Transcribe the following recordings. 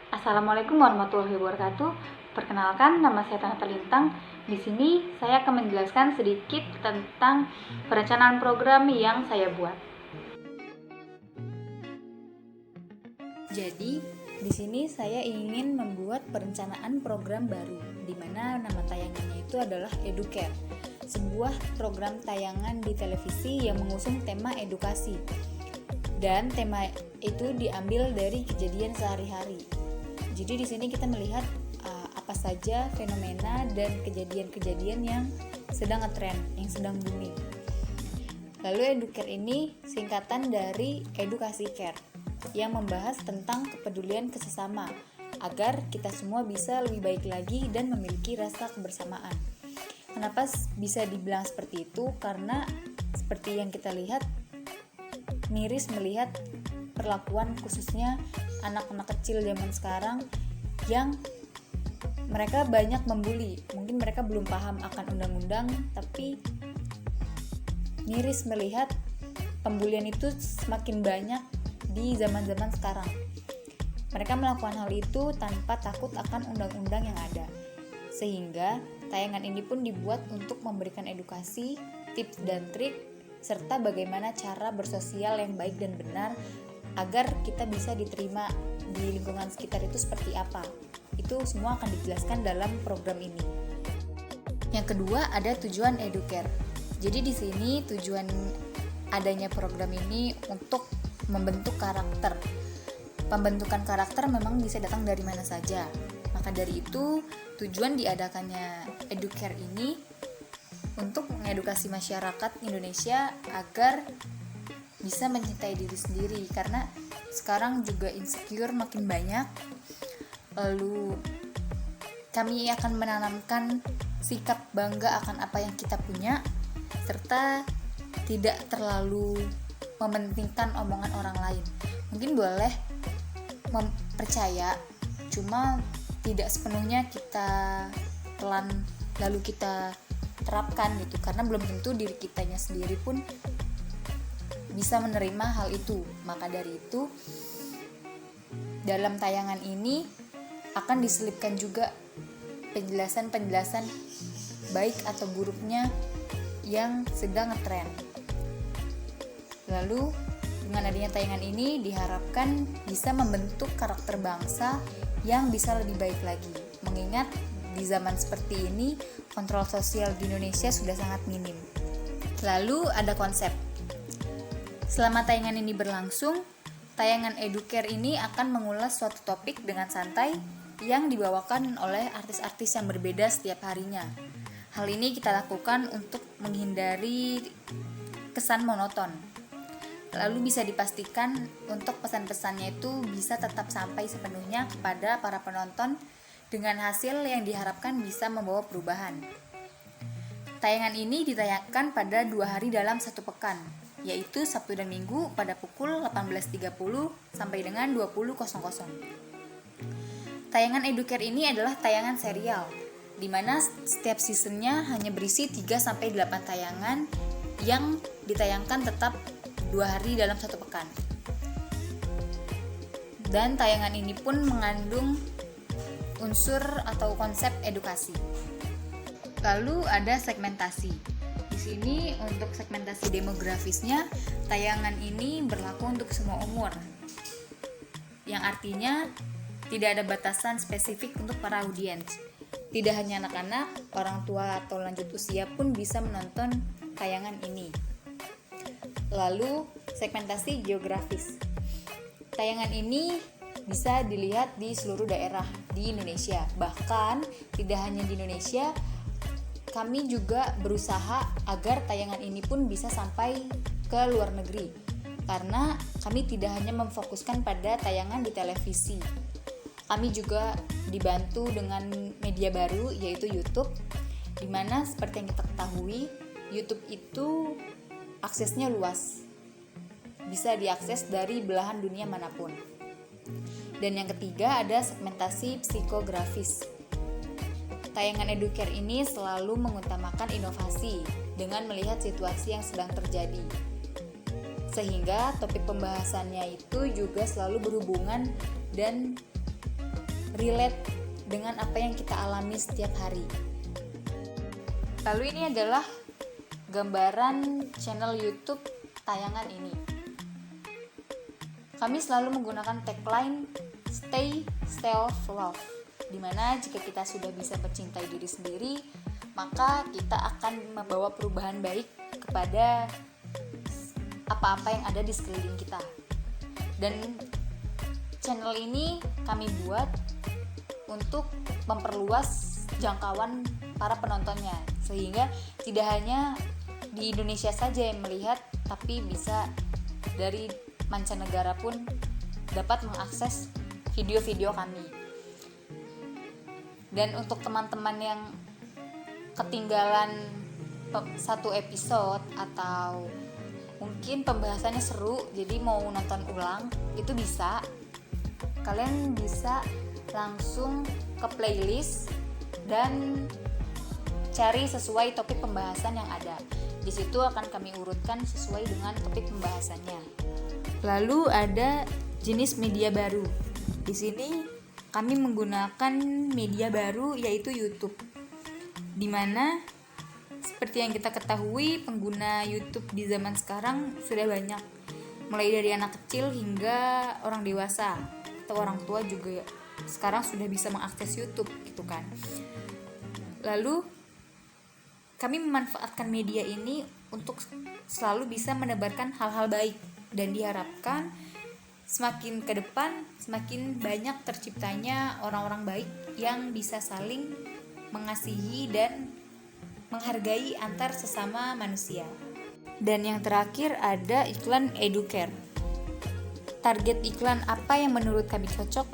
Assalamualaikum warahmatullahi wabarakatuh. Perkenalkan, nama saya Tanata Lintang. Di sini saya akan menjelaskan sedikit tentang perencanaan program yang saya buat. Jadi, di sini saya ingin membuat perencanaan program baru, di mana nama tayangannya itu adalah Educare, sebuah program tayangan di televisi yang mengusung tema edukasi. Dan tema itu diambil dari kejadian sehari-hari. Jadi di sini kita melihat apa saja fenomena dan kejadian-kejadian yang sedang ngetrend, yang sedang booming. Lalu Educare ini singkatan dari Edukasi Care yang membahas tentang kepedulian kesesama agar kita semua bisa lebih baik lagi dan memiliki rasa kebersamaan. Kenapa bisa dibilang seperti itu? Karena seperti yang kita lihat, miris melihat perlakuan khususnya anak-anak kecil zaman sekarang yang mereka banyak membuli. Mungkin mereka belum paham akan undang-undang, tapi miris melihat pembulian itu semakin banyak di zaman-zaman sekarang. Mereka melakukan hal itu tanpa takut akan undang-undang yang ada. Sehingga tayangan ini pun dibuat untuk memberikan edukasi, tips dan trik, serta bagaimana cara bersosial yang baik dan benar agar kita bisa diterima di lingkungan sekitar itu seperti apa. Itu semua akan dijelaskan dalam program ini. Yang kedua ada tujuan Educare. Jadi di sini tujuan adanya program ini untuk membentuk karakter. Pembentukan karakter memang bisa datang dari mana saja. Maka dari itu tujuan diadakannya Educare ini untuk mengedukasi masyarakat Indonesia agar bisa mencintai diri sendiri, karena sekarang juga insecure makin banyak. Lalu kami akan menanamkan sikap bangga akan apa yang kita punya, serta tidak terlalu mementingkan omongan orang lain. Mungkin boleh percaya, cuma tidak sepenuhnya kita pelan lalu kita terapkan gitu, karena belum tentu diri kitanya sendiri pun bisa menerima hal itu. Maka dari itu dalam tayangan ini akan diselipkan juga penjelasan-penjelasan baik atau buruknya yang sedang ngetrend. Lalu dengan adanya tayangan ini diharapkan bisa membentuk karakter bangsa yang bisa lebih baik lagi. Mengingat di zaman seperti ini kontrol sosial di Indonesia sudah sangat minim. Lalu ada konsep. Selama tayangan ini berlangsung, tayangan Educare ini akan mengulas suatu topik dengan santai yang dibawakan oleh artis-artis yang berbeda setiap harinya. Hal ini kita lakukan untuk menghindari kesan monoton. Lalu bisa dipastikan untuk pesan-pesannya itu bisa tetap sampai sepenuhnya kepada para penonton dengan hasil yang diharapkan bisa membawa perubahan. Tayangan ini ditayangkan pada 2 hari dalam 1 pekan, yaitu Sabtu dan Minggu pada pukul 18.30 sampai dengan 20.00. Tayangan Educare ini adalah tayangan serial, di mana setiap seasonnya hanya berisi 3-8 tayangan yang ditayangkan tetap 2 hari dalam 1 pekan. Dan tayangan ini pun mengandung unsur atau konsep edukasi. Lalu ada segmentasi. Di sini untuk segmentasi demografisnya, tayangan ini berlaku untuk semua umur. Yang artinya tidak ada batasan spesifik untuk para audiens. Tidak hanya anak-anak, orang tua atau lanjut usia pun bisa menonton tayangan ini. Lalu segmentasi geografis. Tayangan ini bisa dilihat di seluruh daerah di Indonesia. Bahkan tidak hanya di Indonesia, kami juga berusaha agar tayangan ini pun bisa sampai ke luar negeri. Karena kami tidak hanya memfokuskan pada tayangan di televisi. Kami juga dibantu dengan media baru yaitu YouTube, di mana seperti yang kita ketahui, YouTube itu aksesnya luas. Bisa diakses dari belahan dunia manapun. Dan yang ketiga ada segmentasi psikografis. Tayangan Educare ini selalu mengutamakan inovasi dengan melihat situasi yang sedang terjadi. Sehingga topik pembahasannya itu juga selalu berhubungan dan relate dengan apa yang kita alami setiap hari. Lalu ini adalah gambaran channel YouTube tayangan ini. Kami selalu menggunakan tagline Stay Self Love, dimana jika kita sudah bisa mencintai diri sendiri, maka kita akan membawa perubahan baik kepada apa-apa yang ada di sekeliling kita. Dan channel ini kami buat untuk memperluas jangkauan para penontonnya, sehingga tidak hanya di Indonesia saja yang melihat, tapi bisa dari mancanegara pun dapat mengakses video-video kami. Dan untuk teman-teman yang ketinggalan satu episode atau mungkin pembahasannya seru jadi mau nonton ulang, itu bisa. Kalian bisa langsung ke playlist dan cari sesuai topik pembahasan yang ada. Di situ akan kami urutkan sesuai dengan topik pembahasannya. Lalu ada jenis media baru. Di sini kami menggunakan media baru yaitu YouTube. Di mana seperti yang kita ketahui, pengguna YouTube di zaman sekarang sudah banyak, mulai dari anak kecil hingga orang dewasa atau orang tua juga sekarang sudah bisa mengakses YouTube gitu kan. Lalu kami memanfaatkan media ini untuk selalu bisa menebarkan hal-hal baik, dan diharapkan semakin ke depan semakin banyak terciptanya orang-orang baik yang bisa saling mengasihi dan menghargai antar sesama manusia. Dan yang terakhir ada iklan Educare. Target iklan apa yang menurut kami cocok?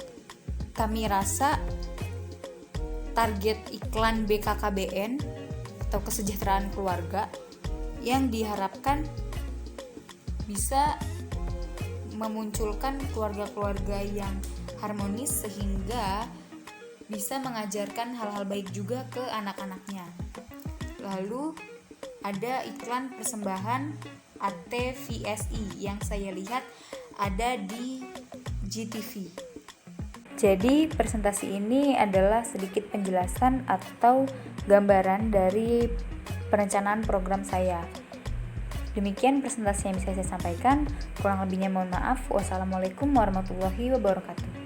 Kami rasa target iklan BKKBN atau kesejahteraan keluarga yang diharapkan bisa memunculkan keluarga-keluarga yang harmonis sehingga bisa mengajarkan hal-hal baik juga ke anak-anaknya. Lalu ada iklan persembahan ATVSI yang saya lihat ada di GTV. Jadi presentasi ini adalah sedikit penjelasan atau gambaran dari perencanaan program saya. Demikian presentasi yang bisa saya sampaikan. Kurang lebihnya mohon maaf. Wassalamualaikum warahmatullahi wabarakatuh.